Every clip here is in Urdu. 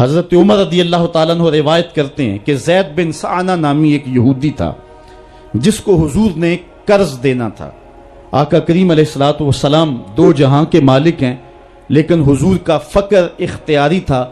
حضرت عمر رضی اللہ تعالیٰ عنہ روایت کرتے ہیں کہ زید بن سعانہ نامی ایک یہودی تھا جس کو حضور نے قرض دینا تھا۔ آقا کریم علیہ الصلوۃ والسلام دو جہاں کے مالک ہیں، لیکن حضور کا فقر اختیاری تھا۔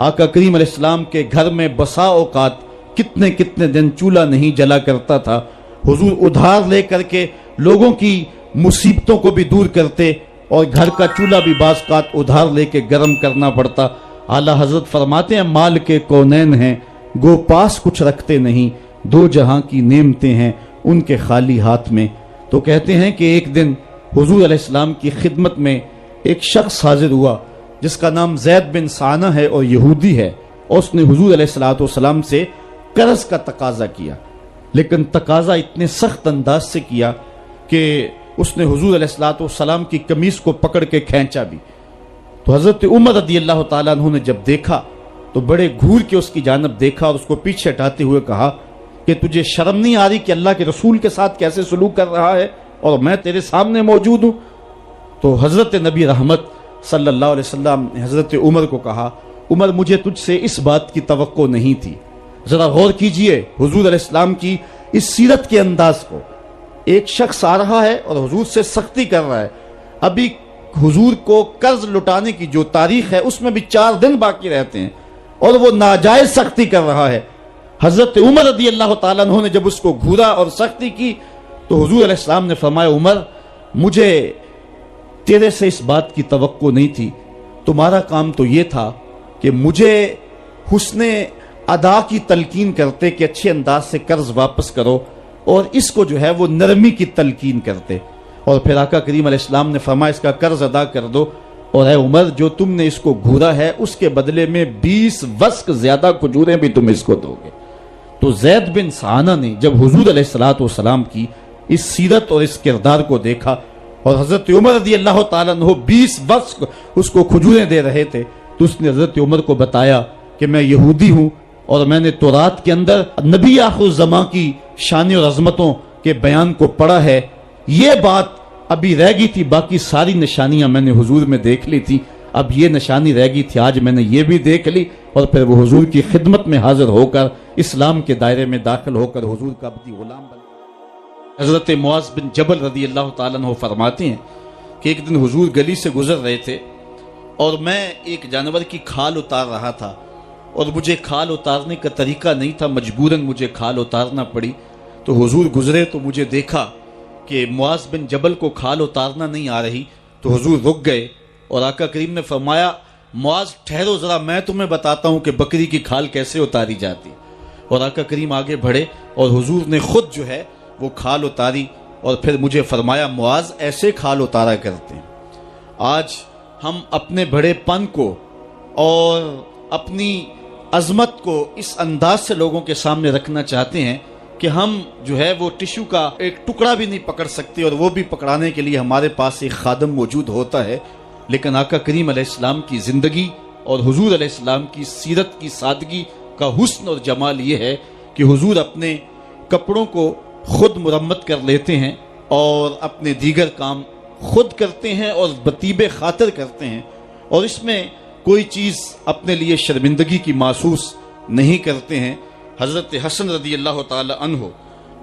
آقا کریم علیہ السلام کے گھر میں بسا اوقات کتنے دن چولہا نہیں جلا کرتا تھا۔ حضور ادھار لے کر کے لوگوں کی مصیبتوں کو بھی دور کرتے، اور گھر کا چولہا بھی بعض اوقات ادھار لے کے گرم کرنا پڑتا۔ اعلیٰ حضرت فرماتے ہیں مال کے کونین ہیں گو پاس کچھ رکھتے نہیں، دو جہاں کی نعمتیں ہیں ان کے خالی ہاتھ میں۔ تو کہتے ہیں کہ ایک دن حضور علیہ السلام کی خدمت میں ایک شخص حاضر ہوا جس کا نام زید بن سعانہ ہے اور یہودی ہے، اور اس نے حضور علیہ السلام سے قرض کا تقاضا کیا، لیکن تقاضا اتنے سخت انداز سے کیا کہ اس نے حضور علیہ السلام کی قمیص کو پکڑ کے کھینچا بھی۔ تو حضرت عمر رضی اللہ تعالیٰ عنہ نے جب دیکھا تو بڑے گھور کے اس کی جانب دیکھا اور اس کو پیچھے ہٹاتے ہوئے کہا کہ تجھے شرم نہیں آ رہی کہ اللہ کے رسول کے ساتھ کیسے سلوک کر رہا ہے اور میں تیرے سامنے موجود ہوں؟ تو حضرت نبی رحمت صلی اللہ علیہ وسلم نے حضرت عمر کو کہا عمر مجھے تجھ سے اس بات کی توقع نہیں تھی۔ ذرا غور کیجئے حضور علیہ السلام کی اس سیرت کے انداز کو۔ ایک شخص آ رہا ہے اور حضور سے سختی کر رہا ہے، ابھی حضور کو قرض لٹانے کی جو تاریخ ہے اس میں بھی 4 دن باقی رہتے ہیں، اور وہ ناجائز سختی کر رہا ہے۔ حضرت عمر رضی اللہ تعالیٰ عنہ نے جب اس کو گھورا اور سختی کی تو حضور علیہ السلام نے فرمایا عمر مجھے تیرے سے اس بات کی توقع نہیں تھی، تمہارا کام تو یہ تھا کہ مجھے حسن ادا کی تلقین کرتے کہ اچھے انداز سے قرض واپس کرو، اور اس کو جو ہے وہ نرمی کی تلقین کرتے، اور پھر آقا کریم علیہ السلام نے فرمایا اس کا قرض ادا کر دو، اور اے عمر جو تم نے اس کو گھورا ہے اس کے بدلے میں 20 وسق زیادہ کھجوریں بھی تم اس کو دو گے۔ تو زید بن سعانہ نے جب حضور علیہ السلام کی اس سیرت اور اس کردار کو دیکھا، اور حضرت عمر رضی اللہ تعالیٰ عنہ 20 وسق اس کو کھجوریں دے رہے تھے، تو اس نے حضرت عمر کو بتایا کہ میں یہودی ہوں اور میں نے تورات کے اندر نبی آخر الزماں کی شان اور عظمتوں کے بیان کو پڑھا ہے، یہ بات ابھی رہ گئی تھی، باقی ساری نشانیاں میں نے حضور میں دیکھ لی تھی، اب یہ نشانی رہ گئی تھی، آج میں نے یہ بھی دیکھ لی۔ اور پھر وہ حضور کی خدمت میں حاضر ہو کر اسلام کے دائرے میں داخل ہو کر حضور کا عبدی غلام بن۔ حضرت معاذ بن جبل رضی اللہ تعالیٰ عنہ فرماتے ہیں کہ ایک دن حضور گلی سے گزر رہے تھے اور میں ایک جانور کی کھال اتار رہا تھا، اور مجھے کھال اتارنے کا طریقہ نہیں تھا، مجبوراً مجھے کھال اتارنا پڑی۔ تو حضور گزرے تو مجھے دیکھا کہ معاذ بن جبل کو کھال اتارنا نہیں آ رہی، تو حضور رک گئے اور آقا کریم نے فرمایا معاذ ٹھہرو ذرا میں تمہیں بتاتا ہوں کہ بکری کی کھال کیسے اتاری جاتی۔ اور آقا کریم آگے بڑھے اور حضور نے خود جو ہے وہ کھال اتاری، اور پھر مجھے فرمایا معاذ ایسے کھال اتارا کرتے ہیں۔ آج ہم اپنے بڑے پن کو اور اپنی عظمت کو اس انداز سے لوگوں کے سامنے رکھنا چاہتے ہیں کہ ہم جو ہے وہ ٹشو کا ایک ٹکڑا بھی نہیں پکڑ سکتے، اور وہ بھی پکڑانے کے لیے ہمارے پاس ایک خادم موجود ہوتا ہے۔ لیکن آقا کریم علیہ السلام کی زندگی اور حضور علیہ السلام کی سیرت کی سادگی کا حسن اور جمال یہ ہے کہ حضور اپنے کپڑوں کو خود مرمت کر لیتے ہیں اور اپنے دیگر کام خود کرتے ہیں اور بطیب خاطر کرتے ہیں، اور اس میں کوئی چیز اپنے لیے شرمندگی کی محسوس نہیں کرتے ہیں۔ حضرت حسن رضی اللہ تعالی عنہ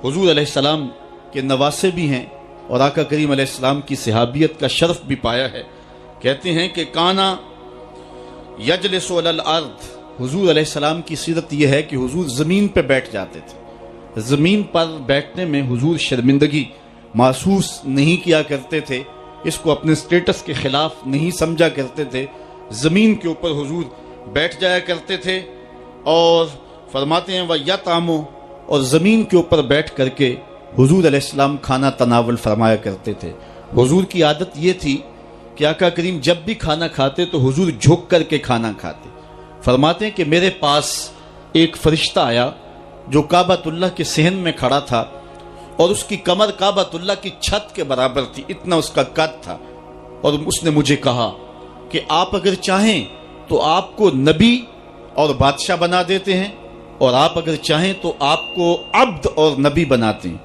حضور علیہ السلام کے نواسے بھی ہیں اور آقا کریم علیہ السلام کی صحابیت کا شرف بھی پایا ہے۔ کہتے ہیں کہ کانا یجلس علی الارض، حضور علیہ السلام کی سیرت یہ ہے کہ حضور زمین پہ بیٹھ جاتے تھے، زمین پر بیٹھنے میں حضور شرمندگی محسوس نہیں کیا کرتے تھے، اس کو اپنے سٹیٹس کے خلاف نہیں سمجھا کرتے تھے، زمین کے اوپر حضور بیٹھ جایا کرتے تھے، اور فرماتے ہیں وَيَطْعَمُ، اور زمین کے اوپر بیٹھ کر کے حضور علیہ السلام کھانا تناول فرمایا کرتے تھے۔ حضور کی عادت یہ تھی کہ آقا کریم جب بھی کھانا کھاتے تو حضور جھک کر کے کھانا کھاتے۔ فرماتے ہیں کہ میرے پاس ایک فرشتہ آیا جو کعبۃ اللہ کے صحن میں کھڑا تھا، اور اس کی کمر کعبۃ اللہ کی چھت کے برابر تھی، اتنا اس کا قد تھا، اور اس نے مجھے کہا کہ آپ اگر چاہیں تو آپ کو نبی اور بادشاہ بنا دیتے ہیں، اور آپ اگر چاہیں تو آپ کو عبد اور نبی بناتے ہیں۔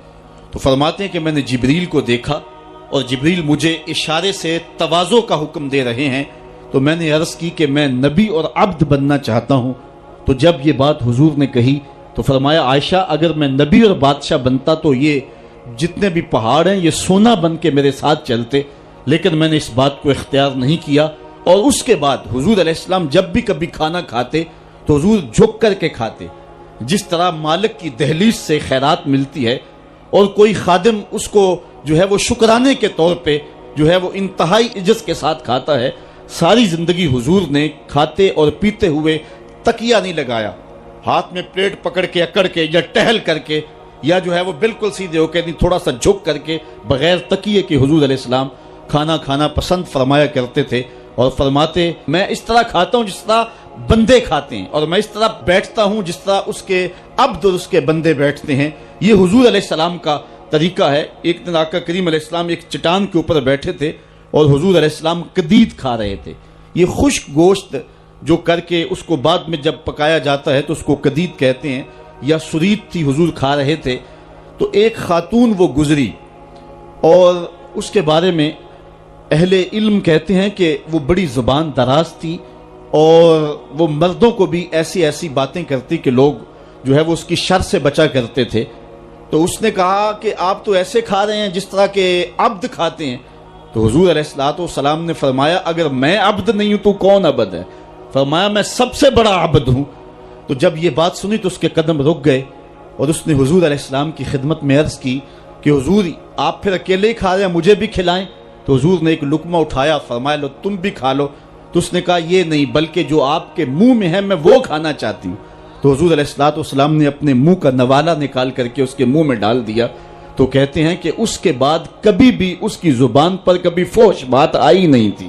تو فرماتے ہیں کہ میں نے جبریل کو دیکھا، اور جبریل مجھے اشارے سے تواضع کا حکم دے رہے ہیں، تو میں نے عرض کی کہ میں نبی اور عبد بننا چاہتا ہوں۔ تو جب یہ بات حضور نے کہی تو فرمایا عائشہ اگر میں نبی اور بادشاہ بنتا تو یہ جتنے بھی پہاڑ ہیں یہ سونا بن کے میرے ساتھ چلتے، لیکن میں نے اس بات کو اختیار نہیں کیا۔ اور اس کے بعد حضور علیہ السلام جب بھی کبھی کھانا کھاتے تو حضور جھک کر کے کھاتے، جس طرح مالک کی دہلیز سے خیرات ملتی ہے اور کوئی خادم اس کو جو ہے وہ شکرانے کے طور پہ جو ہے وہ انتہائی عزت کے ساتھ کھاتا ہے، ساری زندگی حضور نے کھاتے اور پیتے ہوئے تکیہ نہیں لگایا، ہاتھ میں پلیٹ پکڑ کے اکڑ کے یا ٹہل کر کے یا جو ہے وہ بالکل سیدھے ہو کے نہیں، تھوڑا سا جھک کر کے بغیر تکیے کے حضور علیہ السلام کھانا کھانا پسند فرمایا کرتے تھے، اور فرماتے میں اس طرح کھاتا ہوں جس طرح بندے کھاتے ہیں، اور میں اس طرح بیٹھتا ہوں جس طرح اس کے عبد اور اس کے بندے بیٹھتے ہیں۔ یہ حضور علیہ السلام کا طریقہ ہے۔ ایک دن آقا کریم علیہ السلام ایک چٹان کے اوپر بیٹھے تھے اور حضور علیہ السلام قدید کھا رہے تھے، یہ خشک گوشت جو کر کے اس کو بعد میں جب پکایا جاتا ہے تو اس کو قدید کہتے ہیں، یا سرید تھی، حضور کھا رہے تھے۔ تو ایک خاتون وہ گزری اور اس کے بارے میں اہل علم کہتے ہیں کہ وہ بڑی زبان دراز تھی اور وہ مردوں کو بھی ایسی ایسی باتیں کرتی کہ لوگ جو ہے وہ اس کی شر سے بچا کرتے تھے۔ تو اس نے کہا کہ آپ تو ایسے کھا رہے ہیں جس طرح کے عبد کھاتے ہیں۔ تو حضور علیہ السلام نے فرمایا اگر میں عبد نہیں ہوں تو کون عبد ہے؟ فرمایا میں سب سے بڑا عبد ہوں۔ تو جب یہ بات سنی تو اس کے قدم رک گئے اور اس نے حضور علیہ السلام کی خدمت میں عرض کی کہ حضور آپ پھر اکیلے ہی کھا رہے ہیں، مجھے بھی کھلائیں۔ تو حضور نے ایک لقمہ اٹھایا، فرمایا لو تم بھی کھا لو۔ تو اس نے کہا یہ نہیں، بلکہ جو آپ کے منہ میں ہے میں وہ کھانا چاہتی ہوں۔ تو حضور علیہ السلام نے اپنے منہ کا نوالا نکال کر کے اس کے منہ میں ڈال دیا۔ تو کہتے ہیں کہ اس کے بعد کبھی بھی اس کی زبان پر کبھی فحش بات آئی نہیں تھی۔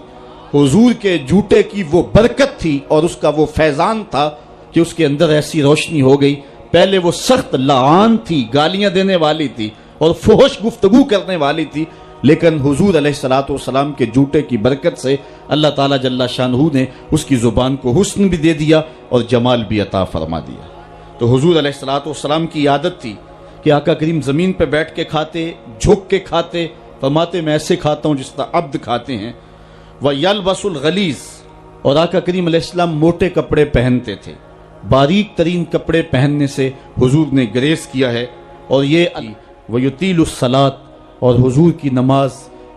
حضور کے جوتے کی وہ برکت تھی اور اس کا وہ فیضان تھا کہ اس کے اندر ایسی روشنی ہو گئی۔ پہلے وہ سخت لعان تھی، گالیاں دینے والی تھی اور فحش گفتگو کرنے والی تھی، لیکن حضور علیہ السلام کے جوتے کی برکت سے اللہ تعالیٰ جل شانہ نے اس کی زبان کو حسن بھی دے دیا اور جمال بھی عطا فرما دیا۔ تو حضور علیہ السلام کی عادت تھی کہ آقا کریم زمین پہ بیٹھ کے کھاتے، جھک کے کھاتے، فرماتے میں ایسے کھاتا ہوں جس طرح عبد کھاتے ہیں۔ وَيَلْبَسُ الْغَلِيظ، اور آقا کریم علیہ السلام موٹے کپڑے پہنتے تھے، باریک ترین کپڑے پہننے سے حضور نے گریز کیا ہے۔ اور یہ وَيُطِيلُ الصَّلَاةَ، اور حضور کی نماز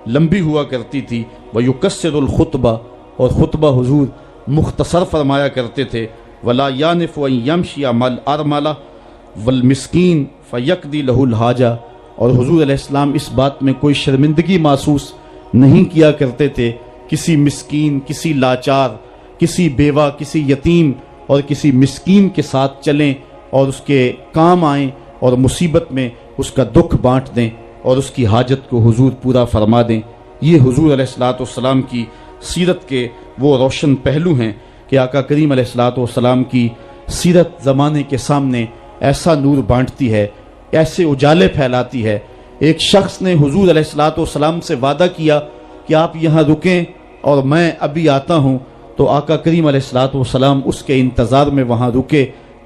لمبی ہوا کرتی تھی۔ وَيُقَصِّرُ الْخُطْبَةَ، اور خطبہ حضور مختصر فرمایا کرتے تھے۔ وَلَا يَعْنِفُ أَن يَمْشِيَ مَعَ الْأَرْمَلَةِ وَالْمِسْكِينِ فَيَقْضِي لَهُ الْحَاجَةَ، اور حضور علیہ السلام اس بات میں کوئی شرمندگی محسوس نہیں کیا کرتے تھے کسی مسکین، کسی لاچار، کسی بیوہ، کسی یتیم اور کسی مسکین کے ساتھ چلیں اور اس کے کام آئیں اور مصیبت میں اس کا دکھ بانٹ دیں اور اس کی حاجت کو حضور پورا فرما دیں۔ یہ حضور علیہ السلام کی سیرت کے وہ روشن پہلو ہیں کہ آقا کریم علیہ السلام کی سیرت زمانے کے سامنے ایسا نور بانٹتی ہے، ایسے اجالے پھیلاتی ہے۔ ایک شخص نے حضور علیہ السلام سے وعدہ کیا کہ آپ یہاں رکیں اور میں ابھی آتا ہوں، تو آقا کریم علیہ السلام اس کے انتظار میں وہاں رکے۔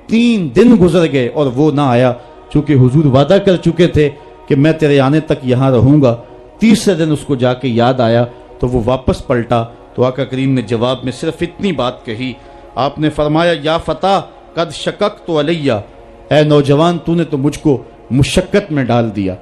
3 دن گزر گئے اور وہ نہ آیا، چونکہ حضور وعدہ کر چکے تھے کہ میں تیرے آنے تک یہاں رہوں گا۔ تیسرے دن اس کو جا کے یاد آیا تو وہ واپس پلٹا، تو آقا کریم نے جواب میں صرف اتنی بات کہی، آپ نے فرمایا یا فتح قد شککت علیہ، اے نوجوان تو نے تو مجھ کو مشقت میں ڈال دیا۔